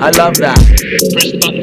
I love that. Press the button,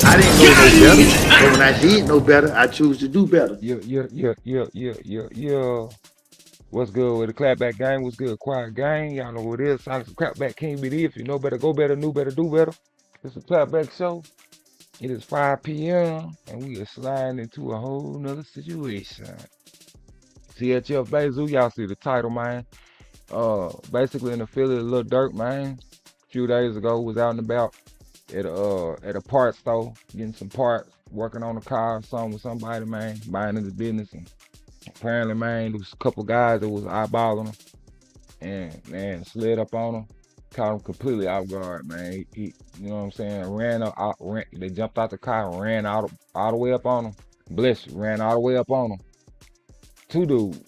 I didn't know no better, but when I did know better, I choose to do better. Yeah. What's good with the clapback gang? What's good? Quiet gang. Y'all know what it is. Silence the clapback King BD. If you know better, go better, knew better, do better. It's the clapback show. It is 5 p.m. and we are sliding into a whole nother situation. THF Bayzoo, y'all see the title, man. Basically in the Philly, Lil Durk, man. A few days ago, was out and about at a parts store, getting some parts, working on a car or something with somebody, man, minding his business. And apparently, man, there was a couple guys that was eyeballing him, and man, slid up on him, caught him completely off guard, man. He you know what I'm saying? They jumped out the car, and ran all the way up on him. Bless you, ran all the way up on him. Two dudes,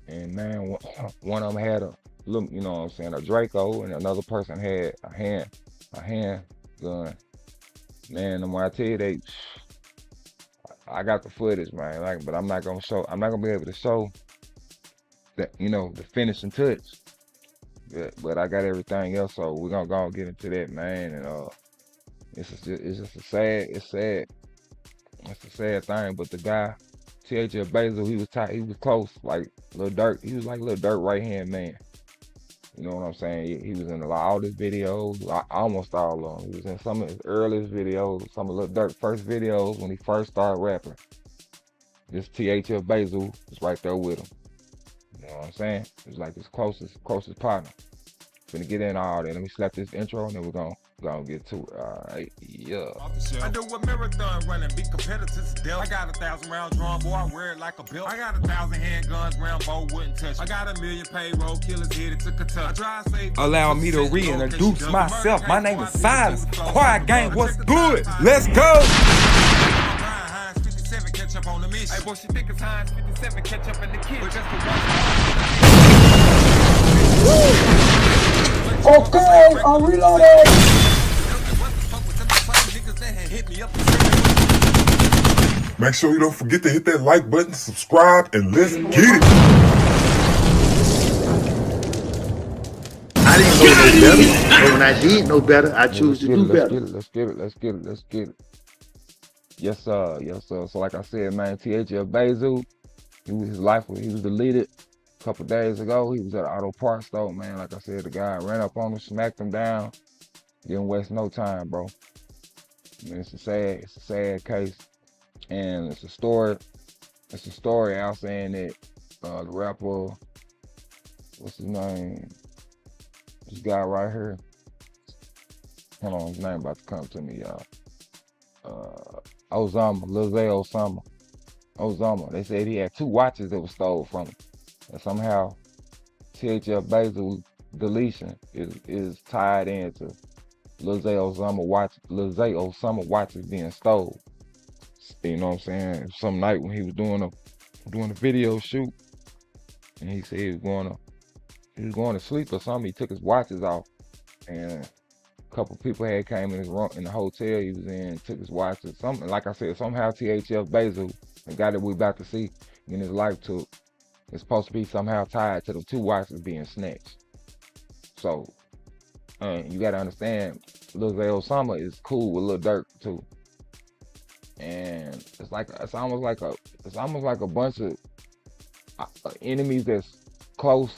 and man, one of them had a little, you know what I'm saying, a Draco, and another person had a hand gun. Man, when I tell you I got the footage, man. Like, but I'm not gonna be able to show that, you know, the finishing touch. But I got everything else, so we're gonna go and get into that, man. And it's just a sad, it's a sad thing. But the guy, THF Bayzoo, he was close, like Lil Durk. He was like Lil Durk right hand man. You know what I'm saying? He was in all his videos, almost all of them. He was in some of his earliest videos, some of Lil Durk's first videos when he first started rapping. This THF Bayzoo was right there with him. You know what I'm saying? It was like his closest partner. Finna get in all that. Let me slap this intro and then we're gonna get to it. Alright, yeah. I do a marathon running, be competitors to death. I got 1,000 rounds drawn, boy, I wear it like a belt. I got 1,000 handguns, Rambo wouldn't touch. I got 1 million payroll killers headed to Qatar. I drive safe. Allow me to reintroduce myself. My name is Silence. Quiet gang, what's good? Let's go! Catch up on the mission. Hey, boy, she think it's Heinz 57, catch up in the kitchen. Okay, I'm reloading. Make sure you don't forget to hit that like button, subscribe, and let's get it. I didn't know no better, but when I did know better, I choose to do better. Let's get it. Yes, sir. So like I said, man, THF Bayzoo, he was deleted a couple days ago. He was at an auto parts store, man. Like I said, the guy ran up on him, smacked him down. Didn't waste no time, bro. I mean, it's a sad case. And it's a story out saying that the rapper, what's his name? This guy right here. Hold on, his name about to come to me, y'all. Osama, Lil Osama. They said he had 2 watches that were stolen from him. And somehow THF Bayzoo deletion is tied into Lil Osama watches being stolen. You know what I'm saying? Some night when he was doing a video shoot, and he said he was going to sleep or something, he took his watches off, and A couple people had came in his room in the hotel he was in, took his watch or something. Like I said, somehow THF Bayzoo, the guy that we about to see in his life took, is supposed to be somehow tied to the 2 watches being snatched. So you gotta understand, Lil Osama is cool with Lil Durk too. And it's almost like a bunch of enemies that's close,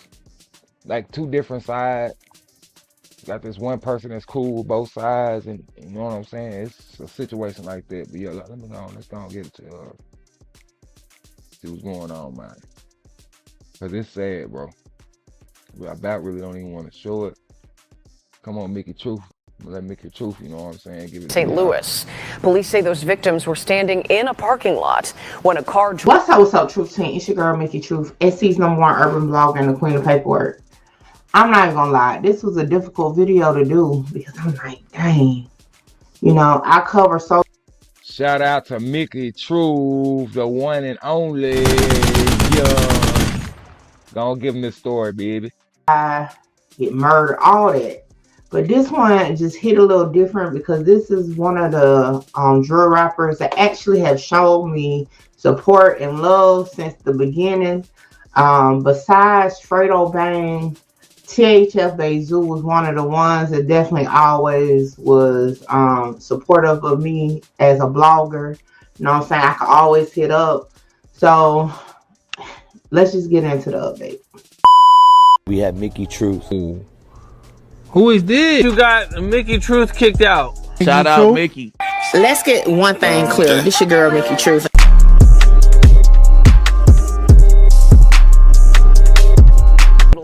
like 2 different sides. You got this one person that's cool with both sides, and you know what I'm saying? It's a situation like that. But yeah, let me know. Let's go and get it to see what's going on, man. Cause it's sad, bro. I about really don't even want to show it. Come on, Mickey Truth. Let Mickey Truth, you know what I'm saying? Give it St. Louis. Police say those victims were standing in a parking lot when a car. What's up, Truth Team? It's your girl, Mickey Truth, SC's #1 urban blogger and the queen of paperwork. I'm not even gonna lie, this was a difficult video to do because I'm like, dang, you know, I cover so. Shout out to Mickey Truth, the one and only. Yeah. Gonna give him this story, baby. I get murdered, all that. But this one just hit a little different because this is one of the drill rappers that actually have shown me support and love since the beginning. Besides Fredo Bang, THF Bayzoo was one of the ones that definitely always was supportive of me as a blogger. You know what I'm saying? I could always hit up. So let's just get into the update. We have Mickey Truth. Who is this? You got Mickey Truth kicked out. Shout out Mickey. Let's get one thing clear. This your girl, Mickey Truth.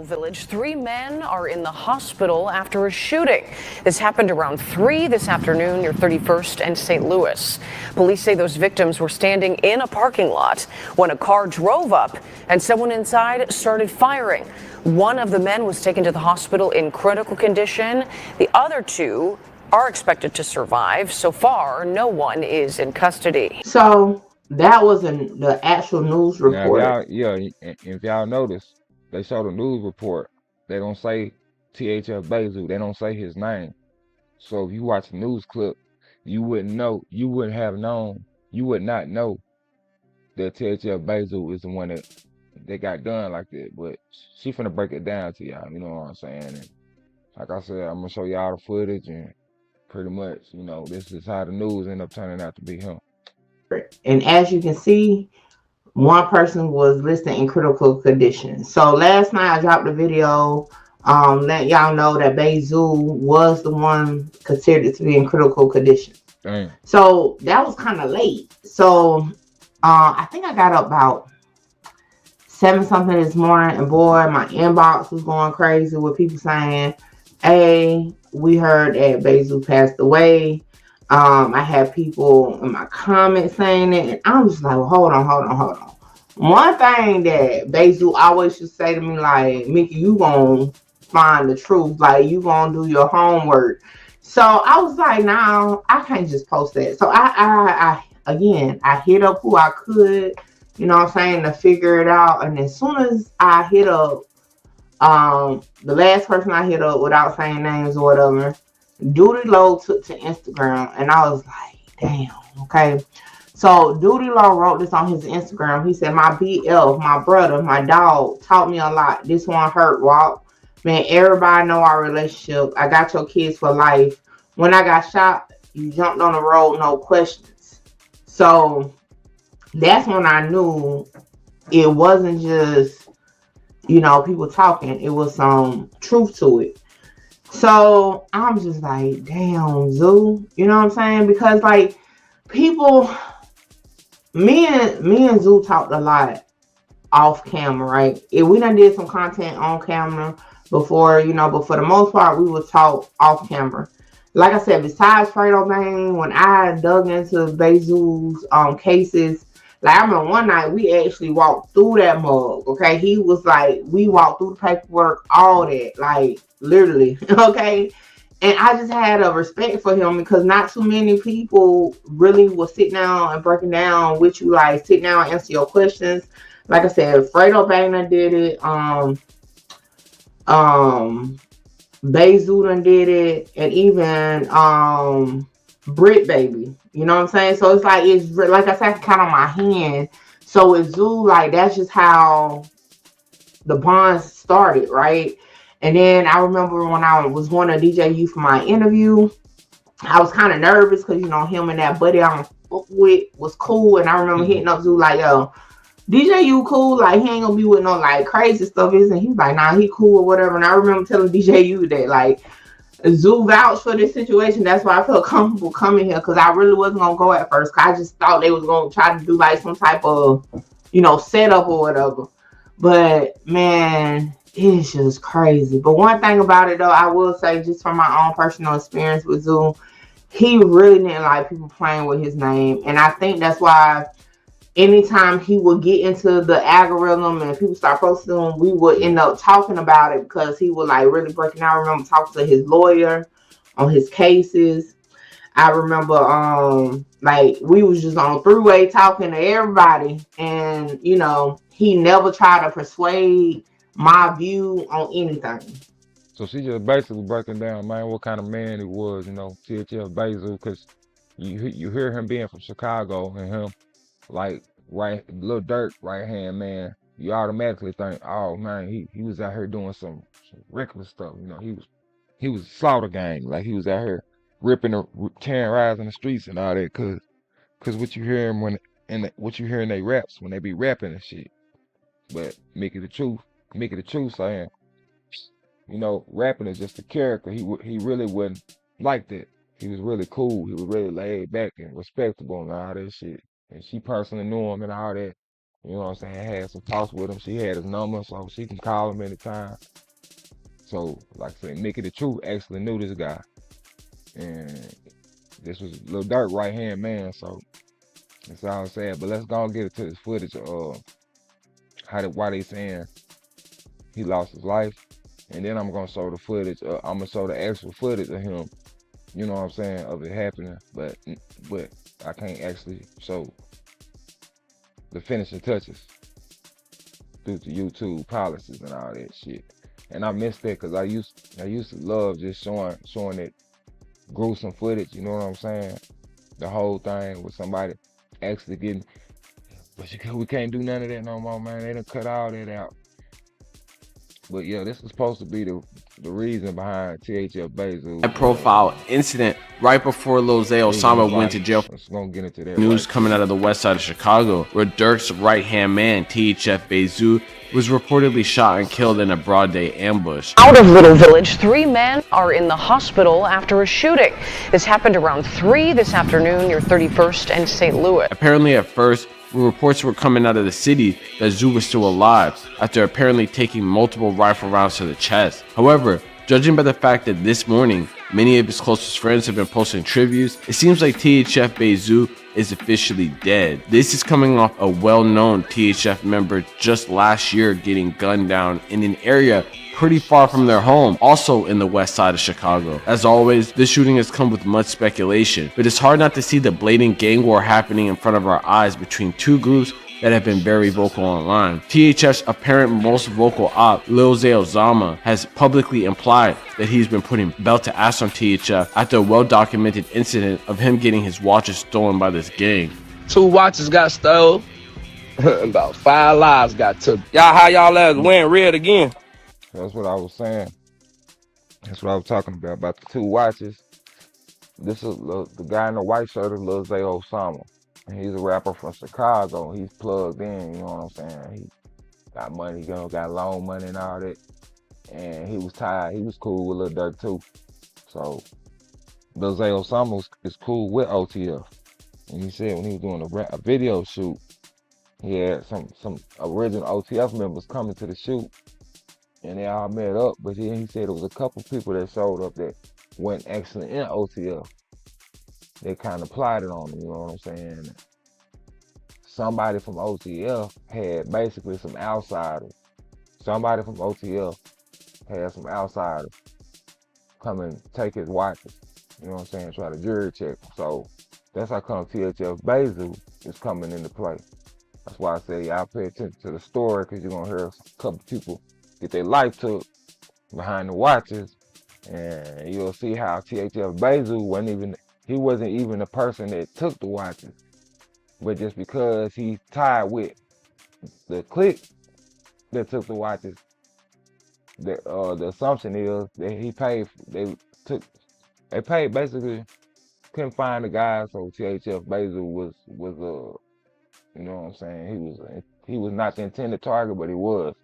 Village. 3 men are in the hospital after a shooting. This happened around 3 this afternoon near 31st and St. Louis. Police say those victims were standing in a parking lot when a car drove up and someone inside started firing. One of the men was taken to the hospital in critical condition. The other 2 are expected to survive. So far, no one is in custody. So that was the actual news report. Now, if y'all notice, they show the news report. They don't say THF Bayzoo. They don't say his name. So if you watch the news clip, you wouldn't know. You wouldn't have known. You would not know that THF Bayzoo is the one that they got done like that. But she finna break it down to y'all. You know what I'm saying? And like I said, I'm gonna show y'all the footage, and pretty much, you know, this is how the news ended up turning out to be him. And as you can see, one person was listed in critical condition. So last night I dropped a video letting y'all know that Bayzoo was the one considered to be in critical condition. Dang. So that was kind of late. So I think I got up about 7 something this morning, and boy, my inbox was going crazy with people saying, hey, we heard that Bayzoo passed away. I had people in my comments saying it, and I'm just like, well, hold on. One thing that Bayzoo always should say to me, like, Mickey, you gonna find the truth, like, you gonna do your homework. So I was like, no, I can't just post that. So I hit up who I could, you know what I'm saying, to figure it out. And as soon as I hit up the last person I hit up, without saying names or whatever, Duty Low took to Instagram, and I was like, damn, okay. So Duty Low wrote this on his Instagram. He said, my BF, my brother, my dog taught me a lot. This one hurt, Walt. Man, everybody know our relationship. I got your kids for life. When I got shot, you jumped on the road, no questions. So that's when I knew it wasn't just, you know, people talking. It was some truth to it. So I'm just like, damn, Zoo. You know what I'm saying? Because like people, me and Zoo talked a lot off camera, right? If we done did some content on camera before, you know, but for the most part, we would talk off camera. Like I said, besides Fredo Bang, when I dug into Bayzoo's cases, like I remember one night we actually walked through that mug, okay? He was like, we walked through the paperwork, all that, like literally, okay? And I just had a respect for him because not too many people really will sit down and breaking down with you, like sit down and answer your questions. Like I said, Fredo Bang did it. Bayzoo done did it, and even Brit Baby. You know what I'm saying? So it's like I said, I can count on my hand. So with Zoo, like that's just how the bonds started, right? And then I remember when I was going to DJU for my interview, I was kind of nervous because you know him and that buddy I fuck with was cool, and I remember hitting up Zoo like, yo, DJU cool, like he ain't gonna be with no like crazy stuff, isn't he? He's like, nah, he cool or whatever. And I remember telling DJU that like Zoo vouched for this situation. That's why I felt comfortable coming here, because I really wasn't gonna go at first. I just thought they was gonna try to do like some type of, you know, setup or whatever. But man, it's just crazy. But one thing about it though, I will say just from my own personal experience with Zoo, he really didn't like people playing with his name. And I think that's why anytime he would get into the algorithm and people start posting him, we would end up talking about it because he would like really breaking out. I remember talking to his lawyer on his cases. I remember like we was just on three-way talking to everybody, and you know, he never tried to persuade my view on anything. So she just basically breaking down, man, what kind of man he was, you know, THF Bayzoo, because you hear him being from Chicago and him like little Durk right hand man, you automatically think, oh man, he was out here doing some reckless stuff. You know, he was slaughter gang, like he was out here tearing rides in the streets and all that, cause what you hear him what you hear in they raps when they be rapping and shit. But Mickey the Truth saying, you know, rapping is just a character. He really wasn't like that. He was really cool. He was really laid back and respectable and all that shit. And she personally knew him and all that. You know what I'm saying? Had some talks with him. She had his number, so she can call him anytime. So, like I said, Mickey the Truth actually knew this guy. And this was Lil Durk right hand man, so that's all I'm saying. But let's go and get into this footage of why they saying he lost his life. And then I'm gonna show the footage. I'm gonna show the actual footage of him. You know what I'm saying, of it happening. But I can't actually show the finishing touches due to YouTube policies and all that shit. And I missed that because I used to love just showing that gruesome footage. You know what I'm saying? The whole thing with somebody actually getting. But we can't do none of that no more, man. They done cut all that out. But yeah, this is supposed to be the reason behind THF Bayzoo. High profile incident right before Lil Zay Osama went to jail. Let's go get into that. News coming out of the west side of Chicago, where Durk's right-hand man, THF Bayzoo, was reportedly shot and killed in a broad day ambush. Out of Little Village, 3 men are in the hospital after a shooting. This happened around 3 this afternoon near 31st and St. Louis. Apparently at first, reports were coming out of the city that Zoo was still alive after apparently taking multiple rifle rounds to the chest. However, judging by the fact that this morning many of his closest friends have been posting tributes, it seems like THF Bayzoo is officially dead. This is coming off a well-known THF member just last year getting gunned down in an area pretty far from their home, also in the west side of Chicago. As always, this shooting has come with much speculation, but it's hard not to see the blatant gang war happening in front of our eyes between two groups that have been very vocal online. THF's apparent most vocal op, Lil Zay Osama, has publicly implied that he's been putting belt to ass on THF after a well-documented incident of him getting his watches stolen by this gang. 2 watches got stolen, about 5 lives got took. How y'all ass win red again? That's what I was saying. That's what I was talking about the 2 watches. This is the guy in the white shirt is Lil Zay Osama. He's a rapper from Chicago. He's plugged in, you know what I'm saying? He got money, you know, got loan money and all that. And he was tired. He was cool with Lil Durk too. So Lil Zay Osama is cool with OTF. And he said when he was doing a video shoot, he had some original OTF members coming to the shoot. And they all met up, but he said there was a couple people that showed up that weren't actually in OTF. They kind of plotted on him, you know what I'm saying? Somebody from OTF had basically some outsiders. Somebody from OTF had some outsiders come and take his watches, you know what I'm saying? Try to jury check him. So that's how come THF Bayzoo is coming into play. That's why I say y'all pay attention to the story, because you're going to hear a couple people get their life took behind the watches And you'll see how THF Bayzoo wasn't even the person that took the watches. But just because he's tied with the clique that took the watches, the assumption is that he paid. They paid basically. Couldn't find the guy, so THF Bayzoo was you know what I'm saying? He was not the intended target, but he was.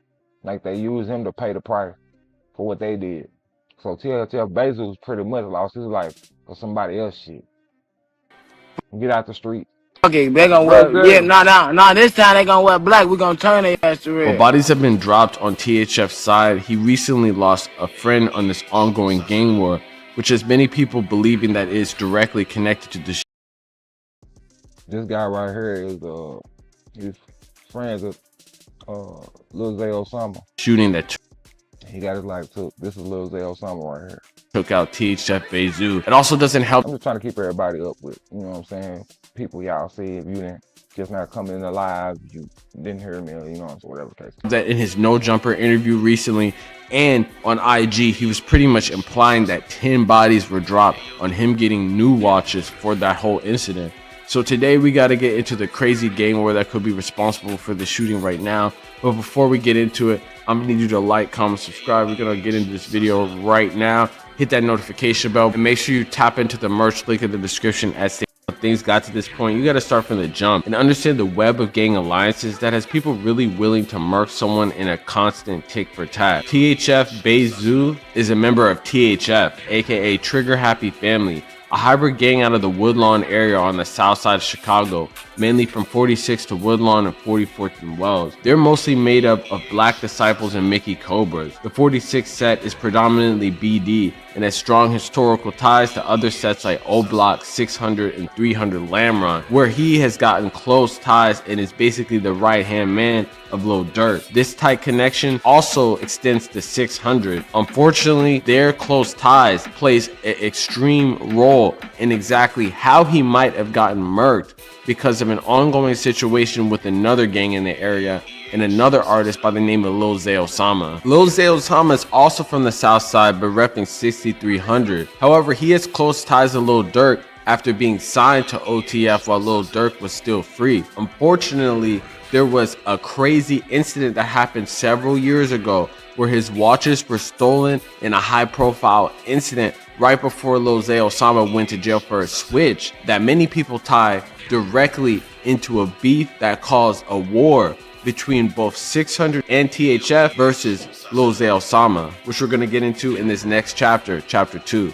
Like they used him to pay the price for what they did. So THF Bayzoo pretty much lost his life for somebody else shit. Get out the street. Okay, they gonna wear, nah, this time they gonna wear black. We gonna turn their ass to red. While bodies have been dropped on THF's side, he recently lost a friend on this ongoing gang war, which has many people believing that is directly connected to the This guy right here is he's friends with Lil Zay Osama. Shooting that he got his life took. This is Lil Zay Osama right here. Took out THF Bayzoo. It also doesn't help. I'm just trying to keep everybody up with, you know what I'm saying? People y'all see, if you didn't just not coming in the live, you didn't hear me, or, you know, so whatever the case. That in his No Jumper interview recently and on IG, he was pretty much implying that 10 bodies were dropped on him getting new watches for that whole incident. So today we got to get into the crazy gang war that could be responsible for the shooting right now. But before we get into it, I'm gonna need you to like, comment, subscribe. We're gonna get into this video right now. Hit that notification bell and make sure you tap into the merch link in the description. As things got to this point, you got to start from the jump and understand the web of gang alliances that has people really willing to murk someone in a constant tick for tat. THF Bayzoo is a member of THF, aka Trigger Happy Family, a hybrid gang out of the Woodlawn area on the south side of Chicago, mainly from 46 to Woodlawn and 44th and Wells. They're mostly made up of Black Disciples and Mickey Cobras. The 46 set is predominantly BD and has strong historical ties to other sets like O Block, 600, and 300 Lamron, where he has gotten close ties and is basically the right-hand man of Lil Durk. This tight connection also extends to 600. Unfortunately, their close ties plays an extreme role in exactly how he might have gotten murked because of an ongoing situation with another gang in the area and another artist by the name of Lil Zay Osama. Lil Zay Osama is also from the south side but repping 6300. However, he has close ties to Lil Durk after being signed to OTF while Lil Durk was still free. Unfortunately, there was a crazy incident that happened several years ago where his watches were stolen in a high-profile incident right before Lil Zay Osama went to jail for a switch that many people tie directly into a beef that caused a war between both 600 and THF versus Lil Zay Osama, which we're going to get into in this next chapter, chapter 2.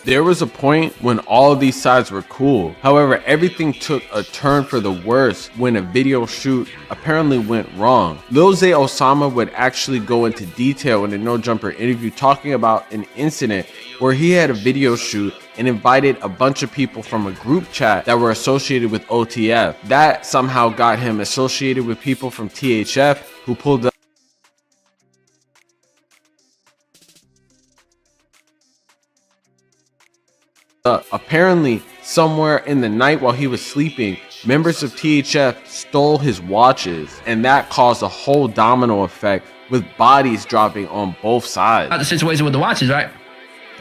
There was a point when all of these sides were cool. However, everything took a turn for the worse when a video shoot apparently went wrong. Lil Zay Osama would actually go into detail in a No Jumper interview talking about an incident where he had a video shoot and invited a bunch of people from a group chat that were associated with OTF. That somehow got him associated with people from THF who pulled up. Apparently, somewhere in the night while he was sleeping, members of THF stole his watches, and that caused a whole domino effect with bodies dropping on both sides. The situation with the watches, right?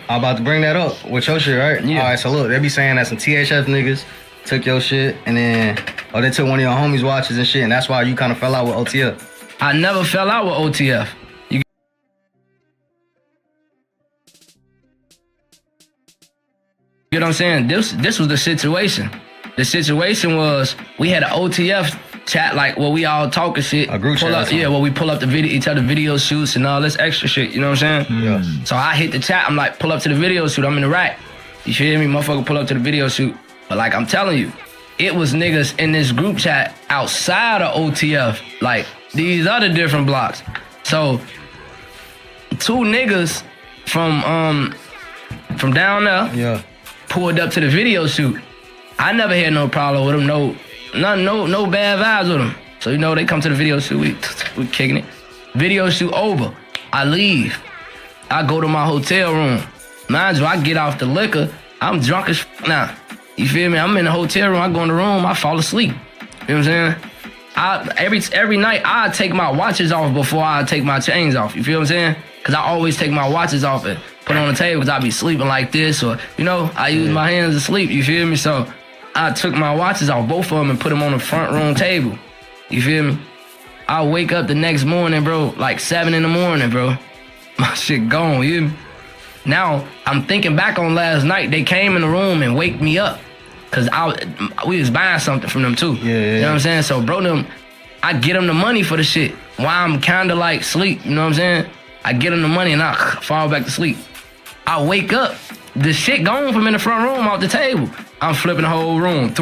I'm about to bring that up with your shit, right? Yeah. All right, so look, they be saying that some THF niggas took your shit, and then, they took one of your homies' watches and shit, and that's why you kind of fell out with OTF. I never fell out with OTF. You know what I'm saying? This was the situation. The situation was we had an OTF chat, like where we all talking shit. A group chat. Yeah, where we pull up each other video shoots and all this extra shit. You know what I'm saying? Yeah. So I hit the chat. I'm like, pull up to the video shoot. I'm in the rack. You feel me? Motherfucker, pull up to the video shoot. But like I'm telling you, it was niggas in this group chat outside of OTF, like these other different blocks. So 2 niggas from down there pulled up to the video shoot. I never had no problem with them, no bad vibes with them. So they come to the video shoot, we kicking it. Video shoot over, I leave. I go to my hotel room. Mind you, I get off the liquor, I'm drunk as now. You feel me? I'm in the hotel room, I go in the room, I fall asleep. You know what I'm saying? Every night I take my watches off before I take my chains off. You feel what I'm saying? Cause I always take my watches off and put it on the table because I be sleeping like this, or I use my hands to sleep. You feel me? So I took my watches off, both of them, and put them on the front room table. You feel me? I wake up the next morning, bro, like 7 in the morning, bro. My shit gone, you hear me? Now, I'm thinking back on last night. They came in the room and wake me up. Cause we was buying something from them too. You know what I'm saying? So bro, I get them the money for the shit while I'm kinda like sleep, you know what I'm saying? I get them the money and I fall back to sleep. I wake up, the shit gone from in the front room off the table. I'm flipping the whole room.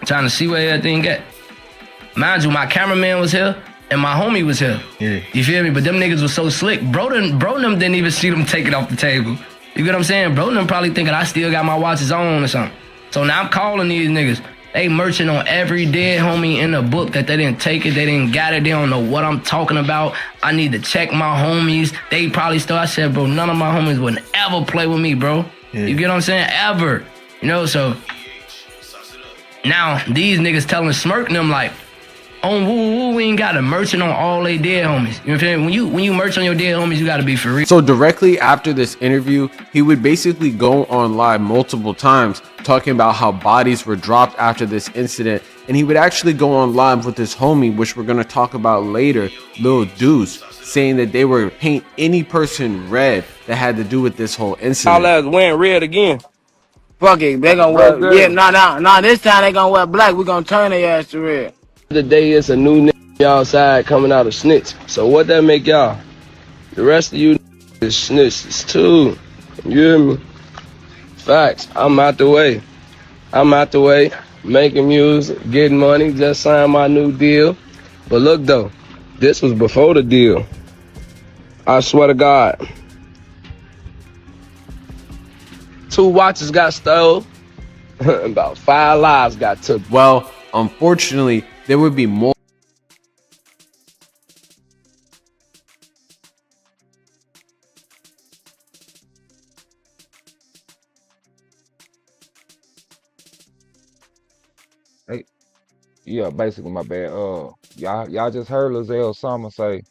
Trying to see where everything at. Mind you, my cameraman was here and my homie was here. Yeah. You feel me? But them niggas was so slick. Bro them didn't even see them take it off the table. You get what I'm saying? Bro them probably thinking I still got my watches on or something. So now I'm calling these niggas. They merching on every dead homie in the book that they didn't take it, they didn't got it, they don't know what I'm talking about. I need to check my homies. They probably still, I said, bro, none of my homies would ever play with me, bro. Yeah. You get what I'm saying? Ever. So now these niggas telling Smirk them like, on woo, we ain't got to merchant on all they dead homies. You know what I'm saying? When you merch on your dead homies, you got to be for real. So directly after this interview, he would basically go on live multiple times talking about how bodies were dropped after this incident. And he would actually go on live with his homie, which we're going to talk about later, Lil Deuce, saying that they were paint any person red that had to do with this whole incident. Y'all ass wearing red again. Fuck it, they gonna wear, this time they gonna wear black, we gonna turn their ass to red. Today is a new nigga outside coming out of snitch. So what that make y'all? The rest of you is snitches too. You hear me? Facts. I'm out the way. Making music, getting money, just signed my new deal. But look though, this was before the deal. I swear to God. 2 watches got stole. About 5 lives got took. Well, unfortunately, there would be more. Hey, yeah, basically my bad. Y'all just heard Lizelle Summer say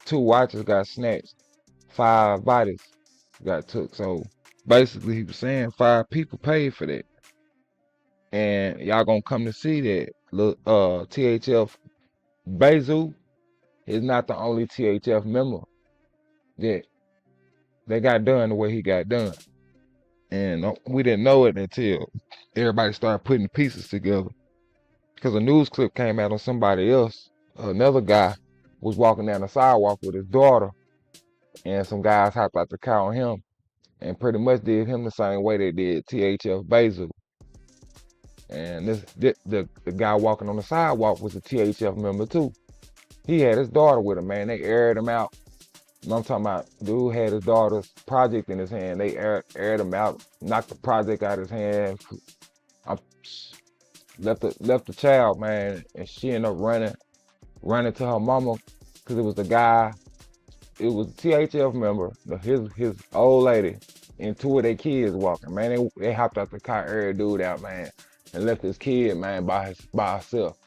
2 watches got snatched, 5 bodies got took. So basically he was saying 5 people paid for that. And y'all gonna come to see that THF Bayzoo is not the only THF member that they got done the way he got done. And we didn't know it until everybody started putting the pieces together. Because a news clip came out on somebody else. Another guy was walking down the sidewalk with his daughter, and some guys hopped out the car on him and pretty much did him the same way they did THF Bayzoo. And the guy walking on the sidewalk was a THF member too. He had his daughter with him, man. They aired him out. I'm talking about, dude had his daughter's project in his hand. They aired him out, knocked the project out of his hand. Left the child, man, and she ended up running to her mama, because it was the guy. It was a THF member, his old lady, and 2 of their kids walking, man. They hopped out the car, aired dude out, man, and left his kid, man, by herself.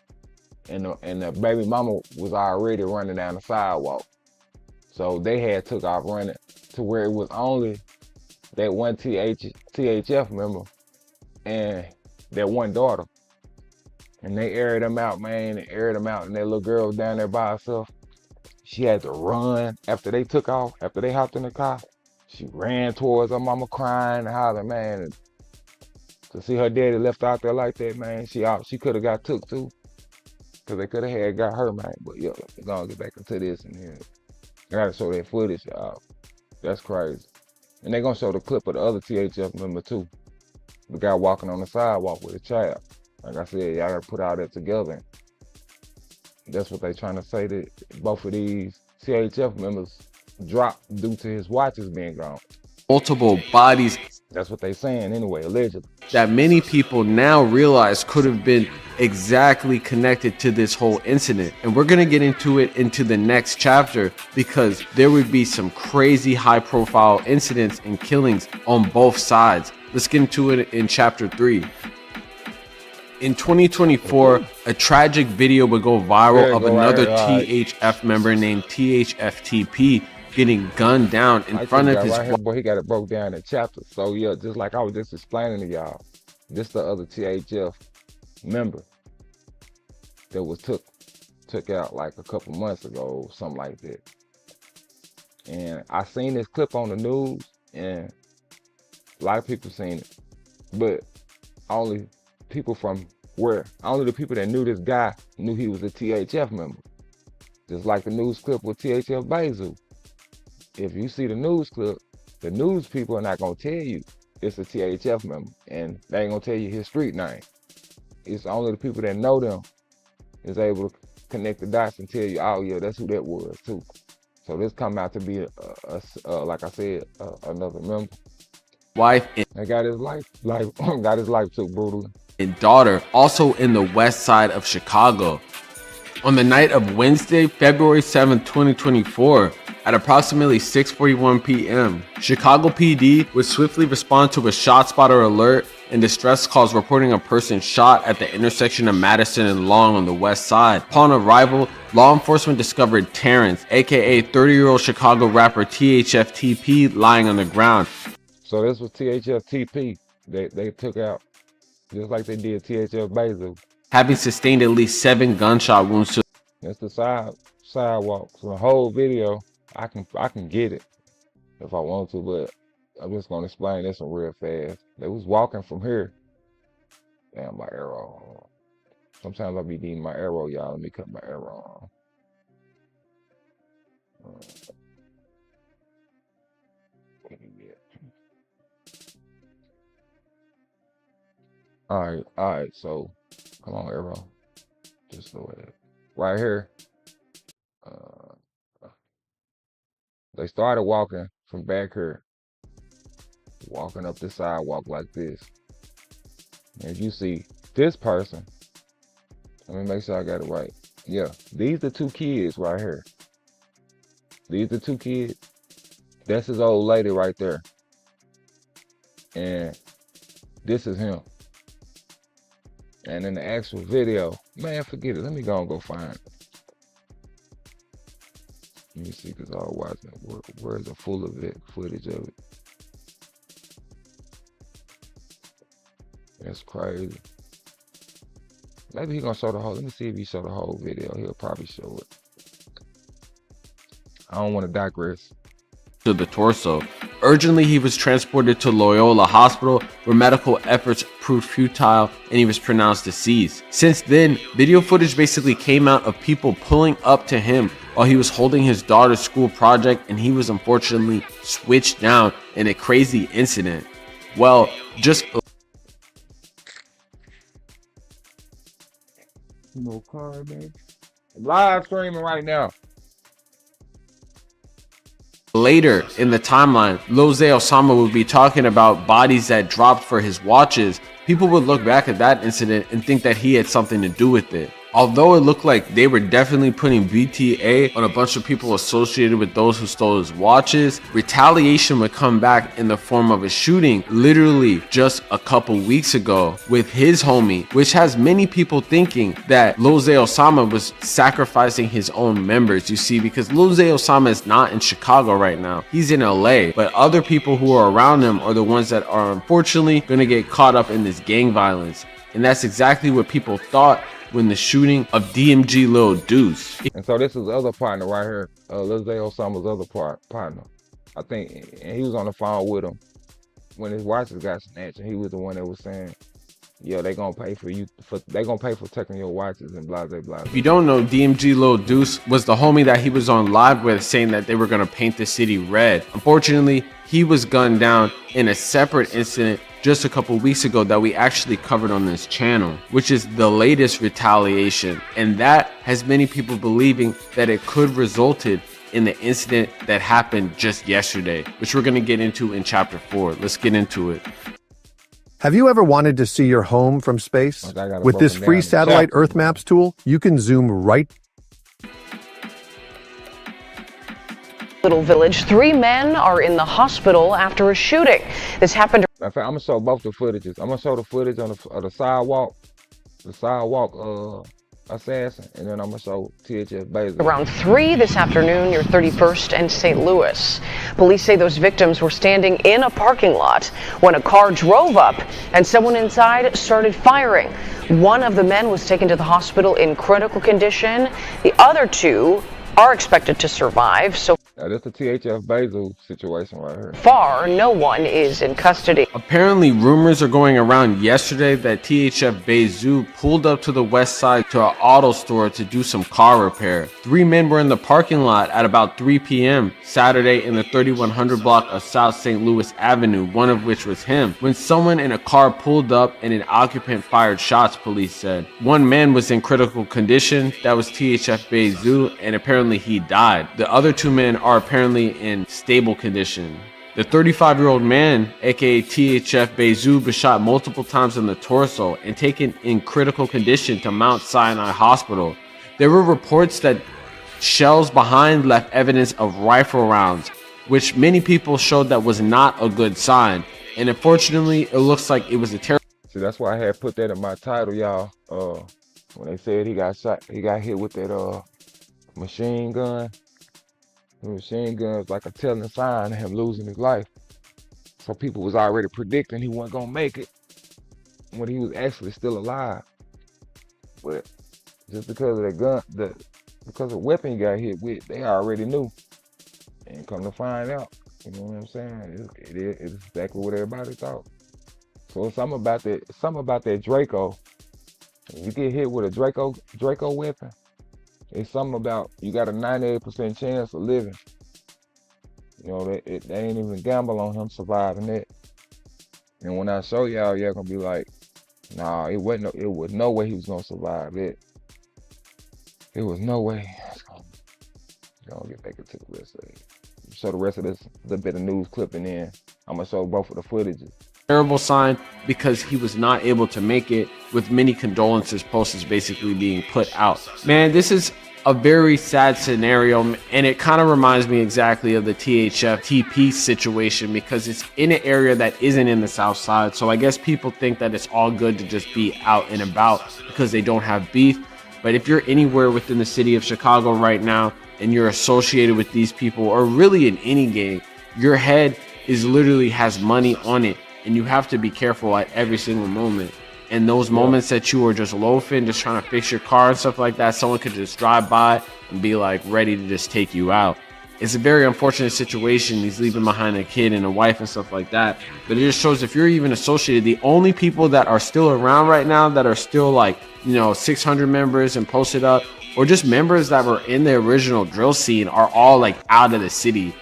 And the baby mama was already running down the sidewalk. So they had took off running to where it was only that one THF member and that one daughter. And they aired them out, man, and that little girl was down there by herself. She had to run after they took off, after they hopped in the car. She ran towards her mama crying and hollering, man. And to see her daddy left out there like that, man, she could have got took too. Because they could have got her, man. But yeah, we're going to get back into this. And yeah, I got to show that footage, y'all. That's crazy. And they're going to show the clip of the other THF member too. the guy walking on the sidewalk with a child. Like I said, y'all gotta put all that together. That's what they trying to say, that both of these THF members dropped due to his watches being gone. Multiple bodies. That's what they saying anyway, allegedly. That many people now realize could have been exactly connected to this whole incident. And we're gonna get into it into the next chapter, because there would be some crazy high profile incidents and killings on both sides. Let's get into it in chapter 3. In 2024, a tragic video would go viral of another THF member named THFTP getting gunned down in front of his wife. Boy, he got it broke down in chapters. So yeah, just like I was just explaining to y'all, this the other THF member that was took out like a couple months ago or something like that. And I seen this clip on the news, and a lot of people seen it, but only people from only the people that knew this guy knew he was a THF member. Just like the news clip with THF Bayzoo. If you see the news clip, the news people are not gonna tell you it's a THF member, and they ain't gonna tell you his street name. It's only the people that know them is able to connect the dots and tell you, oh yeah, that's who that was too. So this come out to be like I said, another member. Wife and got his life took brutally. And daughter, also in the west side of Chicago. On the night of Wednesday, February 7th, 2024, at approximately 6:41 p.m., Chicago PD would swiftly respond to a shot spotter alert and distress calls reporting a person shot at the intersection of Madison and Long on the west side. Upon arrival, law enforcement discovered Terrence, aka 30-year-old Chicago rapper THFTP, lying on the ground. So this was THFTP they took out, just like they did THF Bayzoo, having sustained at least 7 gunshot wounds to. That's the sidewalk. So the whole video, I can get it if I want to, but I'm just gonna explain this one real fast. They was walking from here. Damn, my arrow. Sometimes I be needing my arrow, y'all. Let me cut my arrow on. All right. So, come on, arrow. Just so it right here. They started walking from back here, walking up the sidewalk like this. And you see this person, let me make sure I got it right. Yeah, these are 2 kids right here. These are 2 kids. That's his old lady right there. And this is him. And in the actual video, man, forget it. Let me go and go find it. Let me see, because I was watching. Where's the full of it, footage of it? That's crazy. Maybe he's gonna show the whole. Let me see if he show the whole video. He'll probably show it. I don't want to digress. To the torso. Urgently, he was transported to Loyola Hospital, where medical efforts proved futile and he was pronounced deceased. Since then, video footage basically came out of people pulling up to him while he was holding his daughter's school project, and he was unfortunately switched down in a crazy incident. Well, just no car, man. Live streaming right now. Later in the timeline, Lil Zay Osama would be talking about bodies that dropped for his watches. People would look back at that incident and think that he had something to do with it. Although it looked like they were definitely putting BTA on a bunch of people associated with those who stole his watches, retaliation would come back in the form of a shooting literally just a couple weeks ago with his homie, which has many people thinking that Lil Zay Osama was sacrificing his own members, you see, because Lil Zay Osama is not in Chicago right now. He's in LA, but other people who are around him are the ones that are unfortunately going to get caught up in this gang violence. And that's exactly what people thought when the shooting of DMG Lil Deuce. And so this is the other partner right here, Lil Zay Osama's other partner. I think, and he was on the phone with him when his watches got snatched, and he was the one that was saying yeah, they gonna pay for you they gonna pay for taking your watches and blah blah blah. If you don't know, DMG Lil Deuce was the homie that he was on live with saying that they were gonna paint the city red. Unfortunately, he was gunned down in a separate incident just a couple weeks ago that we actually covered on this channel, which is the latest retaliation. And that has many people believing that it could resulted in the incident that happened just yesterday, which we're gonna get into in chapter 4. Let's get into it. Have you ever wanted to see your home from space? With this free satellite Earth Maps tool, you can zoom right. Little village. 3 men are in the hospital after a shooting. This happened. In fact, I'm gonna show both the footages. I'm gonna show the footage on the sidewalk assassin, and then I'm gonna show THF Bayzoo. Around 3 this afternoon, near 31st and St. Louis. Police say those victims were standing in a parking lot when a car drove up and someone inside started firing. One of the men was taken to the hospital in critical condition. The other 2 are expected to survive. So that's the THF Bayzoo situation right here. Far, no one is in custody. Apparently, rumors are going around yesterday that THF Bayzoo pulled up to the west side to an auto store to do some car repair. 3 men were in the parking lot at about 3 p.m. Saturday in the 3100 block of South St. Louis Avenue, one of which was him, when someone in a car pulled up and an occupant fired shots, police said. 1 man was in critical condition, that was THF Bayzoo, and apparently he died. The other 2 men are apparently in stable condition. The 35-year-old man, aka THF Bayzoo, was shot multiple times in the torso and taken in critical condition to Mount Sinai Hospital. There were reports that shells behind left evidence of rifle rounds, which many people showed that was not a good sign. And unfortunately, it looks like it was a terrible. See, that's why I had put that in my title, y'all. When they said he got shot, he got hit with that machine gun. The machine gun was like a telling sign of him losing his life. So people was already predicting he wasn't gonna make it when he was actually still alive. But just because of the gun, because of the weapon he got hit with, they already knew. And come to find out, you know what I'm saying? It's exactly what everybody thought. So it's something about that Draco. If you get hit with a Draco weapon, it's something about you got a 98% chance of living. You know, they ain't even gamble on him surviving that. And when I show y'all gonna be like, nah, it was no way he was gonna survive it. It was no way. Gonna get back into the rest of it. Show the rest of this little bit of news clipping in. I'm gonna show both of the footages. Terrible sign because he was not able to make it, with many condolences posters basically being put out. Man, this is a very sad scenario, and it kind of reminds me exactly of the THF TP situation because it's in an area that isn't in the South Side. So I guess people think that it's all good to just be out and about because they don't have beef. But if you're anywhere within the city of Chicago right now and you're associated with these people, or really in any gang, your head is literally has money on it, and you have to be careful at every single moment. And those moments that you are just loafing, just trying to fix your car and stuff like that, someone could just drive by and be like ready to just take you out. It's a very unfortunate situation. He's leaving behind a kid and a wife and stuff like that. But it just shows if you're even associated, the only people that are still around right now that are still like, 600 members and posted up, or just members that were in the original drill scene are all like out of the city.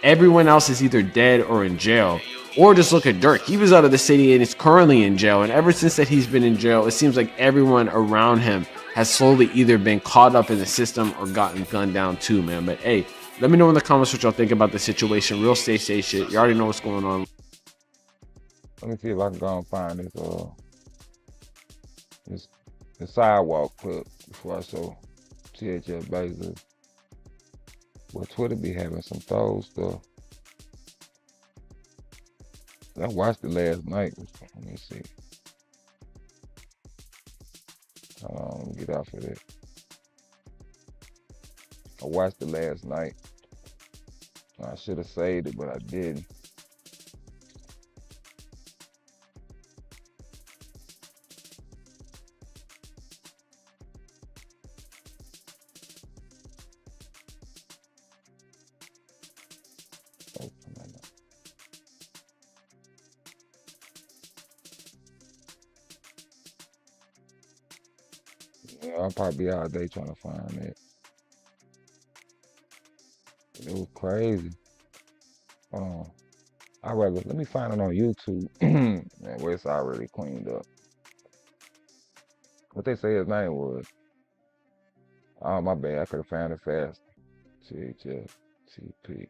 Everyone else is either dead or in jail. Or just look at Durk. He was out of the city and is currently in jail. And ever since that he's been in jail, it seems like everyone around him has slowly either been caught up in the system or gotten gunned down too, man. But hey, let me know in the comments what y'all think about the situation. Real stay safe shit. You already know what's going on. Let me see if I can go and find the sidewalk clip before I show THF Bayzoo. Well, Twitter be having some throw stuff. I watched it last night. Let me see. Let me get off of it. I watched it last night. I should have saved it, but I didn't. I'll probably be all day trying to find it. It was crazy. Let me find it on YouTube. Man, where it's already cleaned up. What they say his name was. Oh, my bad. I could have found it fast. THF, TP.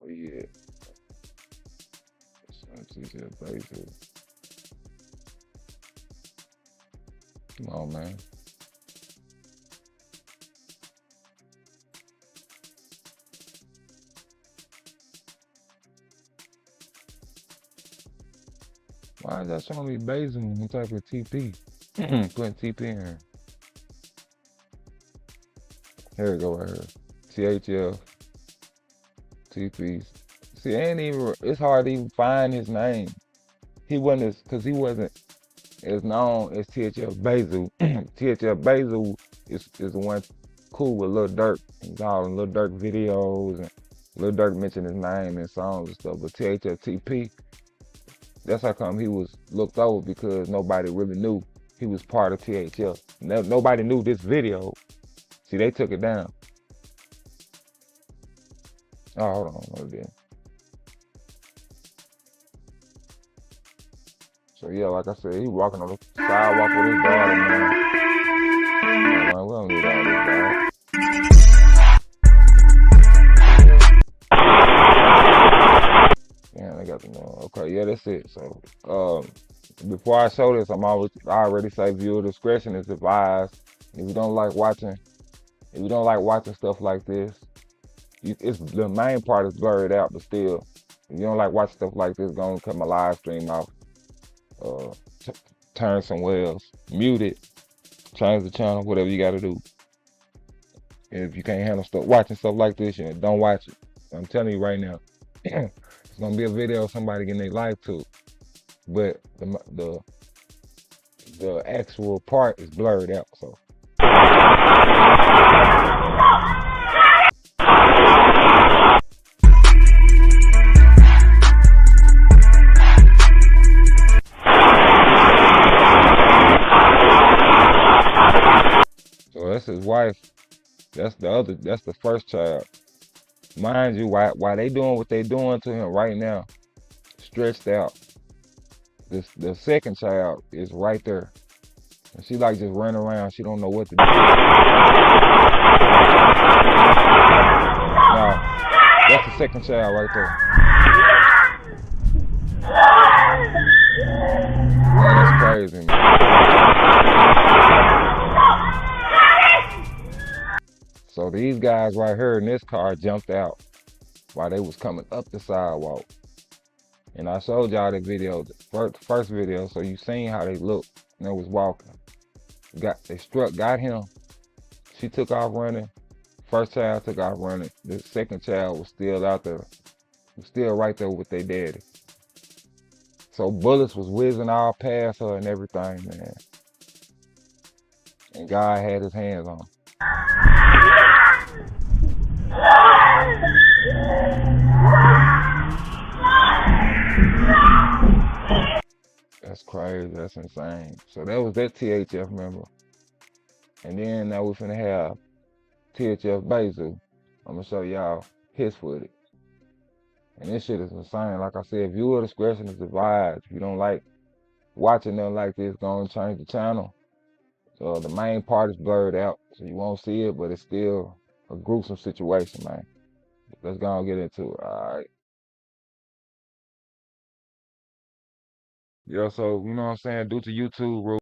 Oh, yeah. THF, Bayzoo. Come on, man. Why is that showing me Bayzoo when you type of TP? Putting TP in here. Here we go right here. THF, TPs. See, it's hard to even find his name. He wasn't because he wasn't as known as THF Bayzoo. THF Bayzoo is the one cool with Lil Durk. He's all in Lil Durk videos and Lil Durk mentioned his name in songs and stuff. But THF TP, that's how come he was looked over because nobody really knew he was part of THF. Nobody knew this video. See, they took it down. Oh, hold on, what is it? So yeah, like I said, he walking on the sidewalk with his daughter, man. Man, we don't need all this, dog. Yeah, they got the name. Okay, yeah, that's it. So, before I show this, I already say viewer discretion is advised. If you don't like watching stuff like this, it's the main part is blurred out, but still, if you don't like watching stuff like this, go and cut my live stream off. Turn somewhere else, mute it, change the channel, whatever you gotta do. And if you can't handle watching stuff like this, don't watch it. I'm telling you right now, it's gonna be a video of somebody getting their life took, but the actual part is blurred out. So. So that's his wife. That's the first child. Mind you, why they doing what they doing to him right now, stretched out. The second child is right there. And she like just running around. She don't know what to do. Now, that's the second child right there. Man, that's crazy, man. So these guys right here in this car jumped out while they was coming up the sidewalk. And I showed y'all the video, the first video, so you seen how they looked and they was walking. They got him. She took off running. First child took off running. The second child was still out there, was still right there with their daddy. So bullets was whizzing all past her and everything, man. And God had his hands on. That's crazy. That's insane. So that was that THF member. And then now we're finna have THF Bayzoo. I'm gonna show y'all his footage. And this shit is insane. Like I said, viewer discretion is advised. If you don't like watching nothing like this, go and change the channel. So the main part is blurred out, so you won't see it, but it's still a gruesome situation, man. Let's go and get into it, all right? Yeah, so, you know what I'm saying, due to YouTube rules,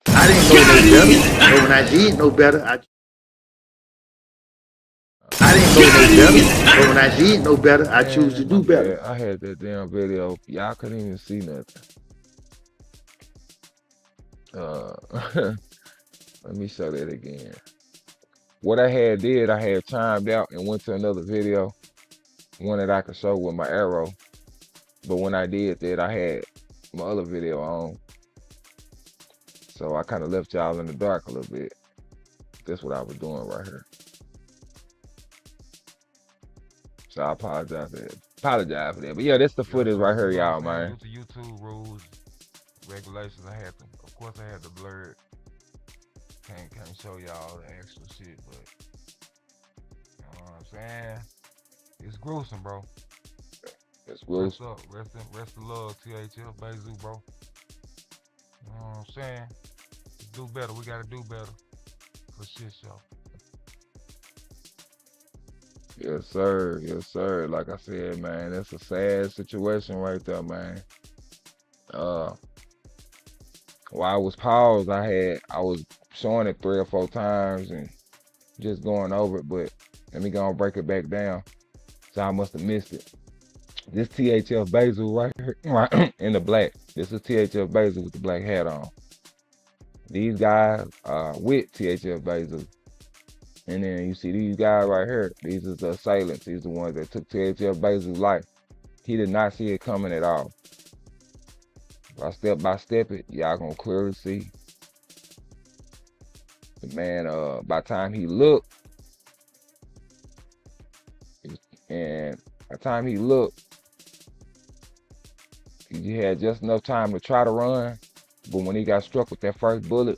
I didn't know no better. So when I did know better, I didn't know no better. So when I did know better, I choose to do better. I had that damn video. Y'all couldn't even see nothing. Let me show that again. What I had chimed out and went to another video, one that I could show with my arrow. But when I did that, I had my other video on. So I kind of left y'all in the dark a little bit. That's what I was doing right here. So I apologize for that. But yeah, that's the footage right here, y'all, man. Due to YouTube rules, regulations, I had to, of course I had to blur it. Can't show y'all the actual shit, but you know what I'm saying? It's gruesome, bro. It's gruesome. Rest up. Rest in love, THF, Bayzoo, bro. You know what I'm saying? Let's do better. We gotta do better for shit show. Yes, sir. Yes, sir. Like I said, man, that's a sad situation right there, man. While I was paused, I was showing it 3 or 4 times and just going over it, but let me go and break it back down. So I must have missed it. This THF Bayzoo right here, right in the black. This is THF Bayzoo with the black hat on. These guys are with THF Bayzoo. And then you see these guys right here. These are the assailants. These are the ones that took THF Bayzoo's life. He did not see it coming at all. If I step by step it, y'all gonna clearly see. The man, by the time he looked, he had just enough time to try to run, but when he got struck with that first bullet,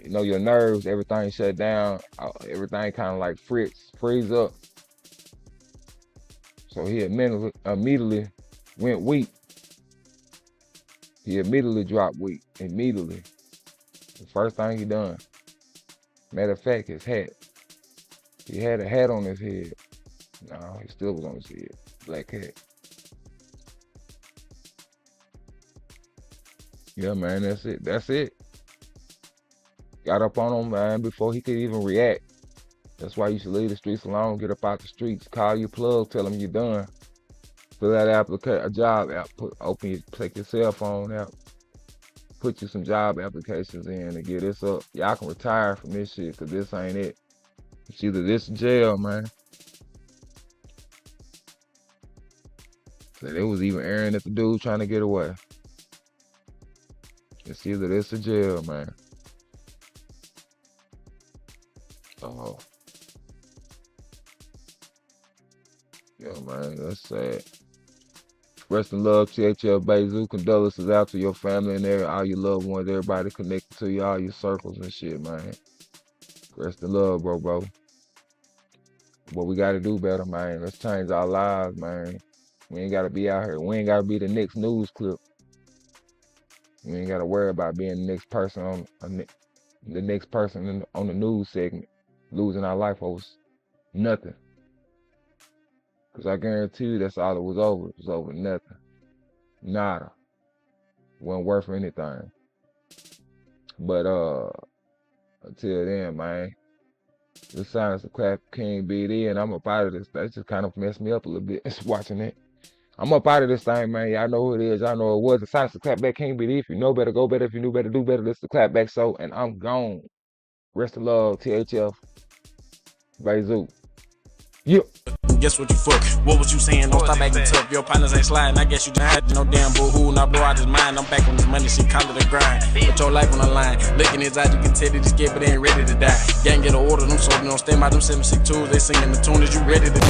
you know, your nerves, everything shut down, everything kind of like freeze up. So he immediately went weak. He immediately dropped weak, immediately. The first thing he done. Matter of fact, his hat. He had a hat on his head. No, he still was on his head. Black hat. Yeah, man, that's it. That's it. Got up on him, man, before he could even react. That's why you should leave the streets alone. Get up out the streets. Call your plug. Tell them you're done. Fill out a job app. Take your cell phone out. Put you some job applications in and get this up. Y'all can retire from this shit, because this ain't it. It's either this or jail, man. So they was even airing at the dude trying to get away. It's either this or jail, man. Oh. Yeah, man, that's sad. Rest in love, THF Bayzoo. Condolences out to your family and all your loved ones, everybody connected to you, all your circles and shit, man. Rest in love, bro. What we gotta do better, man. Let's change our lives, man. We ain't gotta be out here. We ain't gotta be the next news clip. We ain't gotta worry about being the next person on the news segment, losing our life over nothing. Cause I guarantee you that's all it was over. It was over nothing. Nada. Wasn't worth anything. But until then, man, the Silence of Clap King BD, and I'm up out of this. That just kind of messed me up a little bit watching it. I'm up out of this thing, man. Y'all know who it is. Y'all know it was the Silence of Clapback King BD. If you know better, go better. If you knew better, do better. This is the Clapback Show, and I'm gone. Rest of love, THF Bayzoo. Yep. Guess what you fuck? What was you saying? Don't stop acting tough. Your partners ain't sliding. I guess you just had no damn boo-hoo. Now blow out his mind. I'm back on this money. She call it a grind. Put your life on the line. Look in his eyes, you can tell that he's scared, but they ain't ready to die. Gang get an order. Them soldiers don't stand by them 762s. They singing the tune. Is you ready to